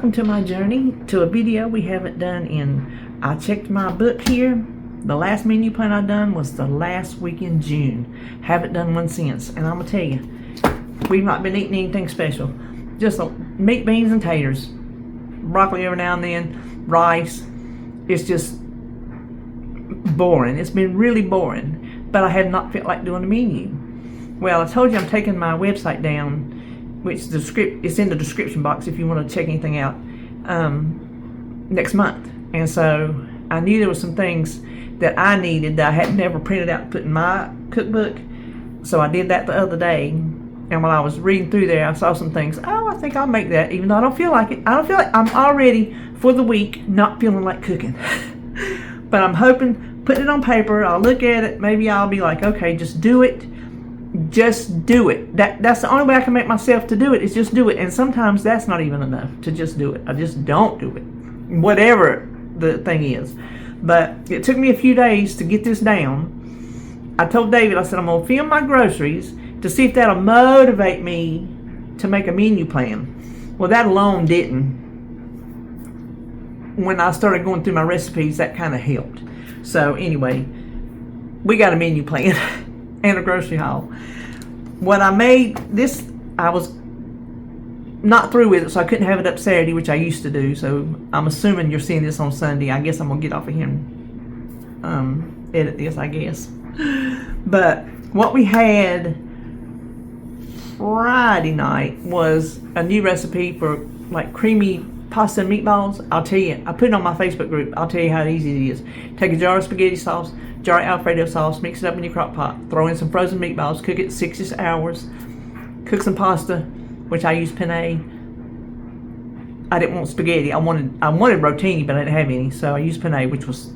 welcome to my journey to a video we haven't done in, I checked my book here. The last menu plan I done was the last week in June. Haven't done one since, and I'm gonna tell you, we've not been eating anything special. Just meat, beans, and taters. Broccoli every now and then, rice. It's just boring. It's been really boring, but I have not felt like doing a menu. Well, I told you I'm taking my website down, which it's in the description box if you want to check anything out, next month. And so I knew there were some things that I needed that I had never printed out and put in my cookbook. So I did that the other day. And while I was reading through there, I saw some things. Oh, I think I'll make that, even though I don't feel like it. I don't feel like I'm already, for the week, not feeling like cooking. But I'm hoping, putting it on paper, I'll look at it, maybe I'll be like, okay, just do it. Just do it. That's the only way I can make myself to do it, is just do it. And sometimes that's not even enough to just do it. I just don't do it, whatever the thing is. But it took me a few days to get this down. I told David, I said, I'm going to film my groceries to see if that'll motivate me to make a menu plan. Well, that alone didn't. When I started going through my recipes, that kind of helped. So anyway, we got a menu plan and a grocery haul. What I made, I was not through with it, so I couldn't have it up Saturday, which I used to do. So I'm assuming you're seeing this on Sunday. I guess I'm going to get off of here and edit this, I guess. But what we had Friday night was a new recipe for like creamy pasta and meatballs. I'll tell you, I put it on my Facebook group. I'll tell you how easy it is. Take a jar of spaghetti sauce, jar of Alfredo sauce, mix it up in your crock pot, throw in some frozen meatballs, cook it 6 hours, cook some pasta, which I use penne. I didn't want spaghetti. I wanted rotini, but I didn't have any, so I used penne, which was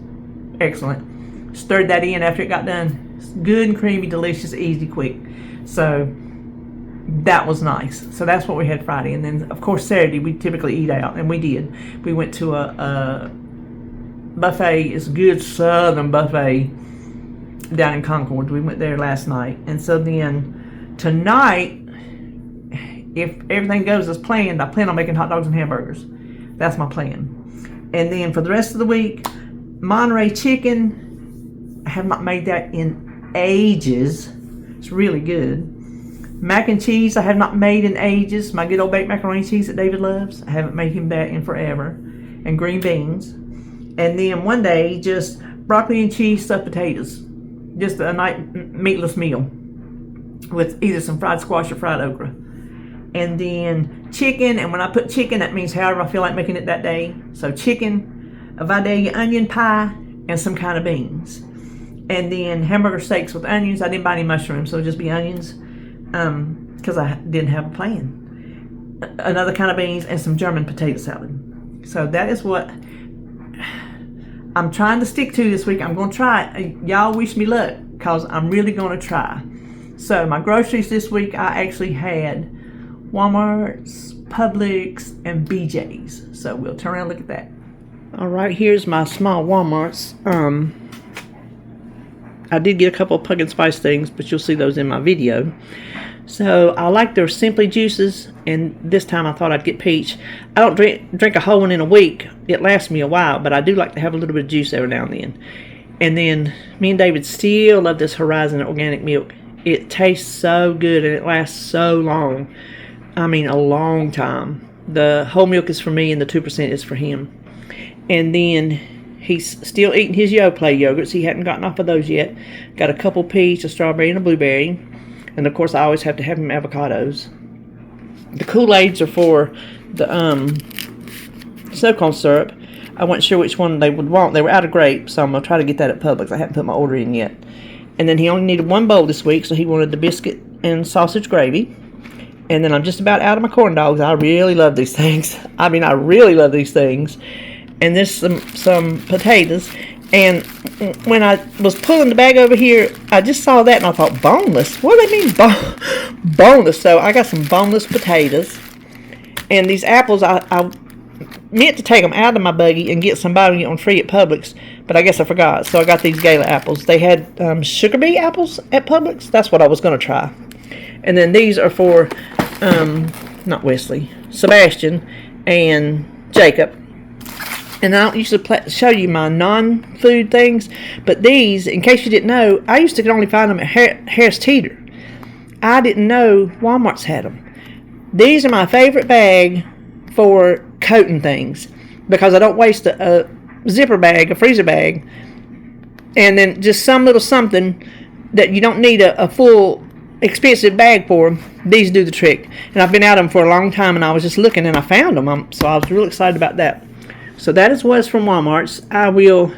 excellent. Stirred that in after it got done. It's good and creamy, delicious, easy, quick. So that was nice. So that's what we had Friday. And then, of course, Saturday we typically eat out, and we did. We went to a buffet. It's a good southern buffet down in Concord. We went there last night. And so then tonight, if everything goes as planned, I plan on making hot dogs and hamburgers. That's my plan. And then for the rest of the week, Monterey chicken. I have not made that in ages. It's really good. Mac and cheese I have not made in ages. My good old baked macaroni and cheese that David loves. I haven't made him that in forever. And green beans. And then one day, just broccoli and cheese stuffed potatoes. Just a nice meatless meal with either some fried squash or fried okra. And then chicken, and when I put chicken, that means however I feel like making it that day. So chicken, a Vidalia onion pie, and some kind of beans. And then hamburger steaks with onions. I didn't buy any mushrooms, so it'll just be onions. Because I didn't have a plan. Another kind of beans and some German potato salad. So that is what I'm trying to stick to this week. I'm going to try. Y'all wish me luck, because I'm really going to try. So my groceries this week, I actually had Walmart's, Publix, and BJ's. So we'll turn around and look at that. All right, here's my small Walmart's. I did get a couple of pumpkin spice things, but you'll see those in my video. So I like their Simply juices, and this time I thought I'd get peach. I don't drink a whole one in a week. It lasts me a while, but I do like to have a little bit of juice every now and then. And then me and David still love this Horizon organic milk. It tastes so good, and it lasts so long. I mean, a long time. The whole milk is for me, and the 2% is for him. And then he's still eating his Yoplait yogurts. He hadn't gotten off of those yet. Got a couple peach, a strawberry, and a blueberry. And of course, I always have to have him avocados. The Kool-Aids are for the snow cone syrup. I wasn't sure which one they would want. They were out of grape, so I'm going to try to get that at Publix. I haven't put my order in yet. And then he only needed one bowl this week, so he wanted the biscuit and sausage gravy. And then I'm just about out of my corn dogs. I really love these things. I mean, I really love these things. And there's some potatoes. And when I was pulling the bag over here, I just saw that and I thought, boneless? What do they mean boneless? So I got some boneless potatoes. And these apples, I meant to take them out of my buggy and get some buy on free at Publix, but I guess I forgot. So I got these Gala apples. They had sugar bee apples at Publix. That's what I was going to try. And then these are for, not Wesley, Sebastian, and Jacob. And I don't usually show you my non-food things, but these, in case you didn't know, I used to only find them at Harris Teeter. I didn't know Walmart's had them. These are my favorite bag for coating things, because I don't waste a zipper bag, a freezer bag, and then just some little something that you don't need a full expensive bag for. These do the trick. And I've been at them for a long time, and I was just looking and I found them, so I was really excited about that. So that is what's from Walmart's. I will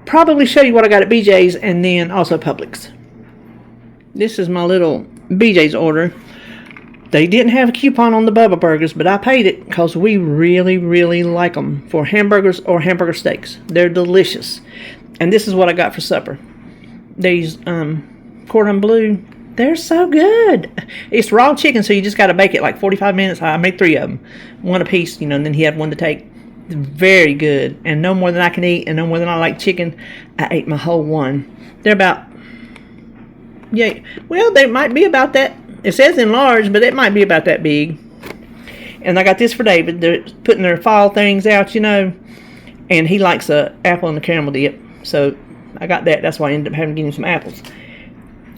probably show you what I got at BJ's and then also Publix. This is my little BJ's order. They didn't have a coupon on the Bubba Burgers, but I paid it because we really, really like them for hamburgers or hamburger steaks. They're delicious. And this is what I got for supper. These cordon bleu, they're so good. It's raw chicken, so you just got to bake it like 45 minutes. I made 3 of them. One a piece, and then he had one to take. Very good, and no more than I can eat, and no more than I like chicken. I ate my whole one. They're about, yeah, well, they might be about that. It says enlarged, but it might be about that big. And I got this for David. They're putting their fall things out, and he likes a apple and a caramel dip, so I got that. That's why I ended up having to get him some apples.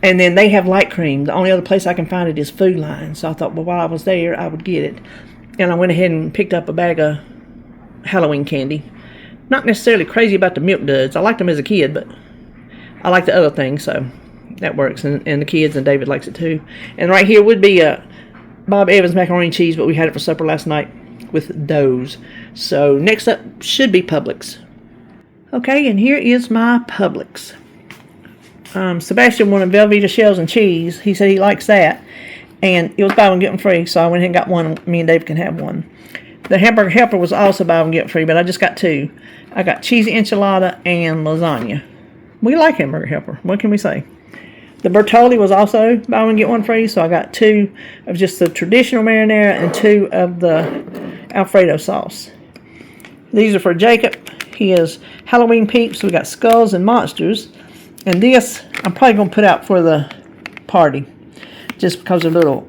And then they have light cream. The only other place I can find it is Food Line, so I thought, well, while I was there, I would get it. And I went ahead and picked up a bag of Halloween candy. Not necessarily crazy about the milk duds. I liked them as a kid, but I like the other things, so that works. And the kids, and David likes it too. And right here would be a Bob Evans macaroni and cheese, but we had it for supper last night with those. So next up should be Publix. Okay, and here is my Publix. Sebastian wanted Velveeta shells and cheese. He said he likes that, and it was buy one get one free, so I went ahead and got one. Me and David can have one. The hamburger helper was also buy one get free, but I just got 2. I got cheesy enchilada and lasagna. We like hamburger helper. What can we say? The Bertolli was also buy one get one free, so I got 2 of just the traditional marinara and 2 of the Alfredo sauce. These are for Jacob. He has Halloween peeps. We got skulls and monsters, and this I'm probably gonna put out for the party, just because they're a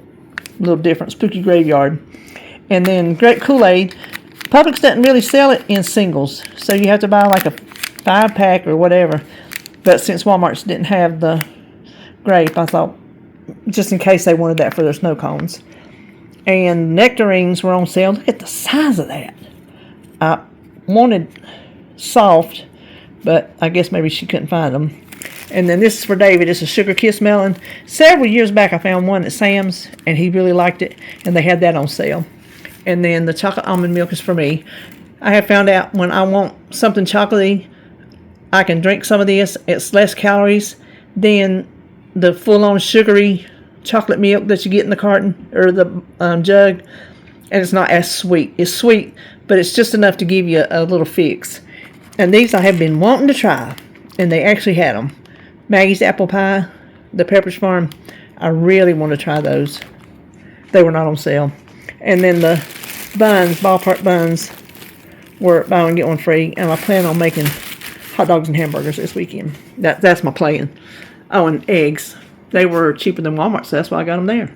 little different. Spooky Graveyard. And then grape Kool-Aid. Publix doesn't really sell it in singles, so you have to buy like a 5-pack or whatever. But since Walmart's didn't have the grape, I thought just in case they wanted that for their snow cones. And nectarines were on sale. Look at the size of that. I wanted soft, but I guess maybe she couldn't find them. And then this is for David. It's a Sugar Kiss melon. Several years back I found one at Sam's, and he really liked it, and they had that on sale. And then the chocolate almond milk is for me. I have found out when I want something chocolatey, I can drink some of this. It's less calories than the full-on sugary chocolate milk that you get in the carton or the jug, and it's not as sweet. It's sweet, but it's just enough to give you a little fix. And these I have been wanting to try, and they actually had them. Maggie's apple pie, the Pepperidge Farm. I really want to try those. They were not on sale. And then the buns, ballpark buns, were buy one get one free, and I plan on making hot dogs and hamburgers this weekend. That's my plan. Oh, and eggs. They were cheaper than Walmart, so that's why I got them there.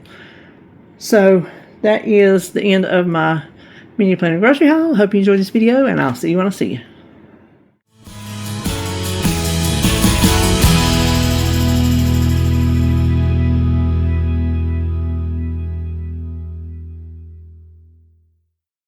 So that is the end of my menu planning grocery haul. Hope you enjoyed this video, and I'll see you when I see you.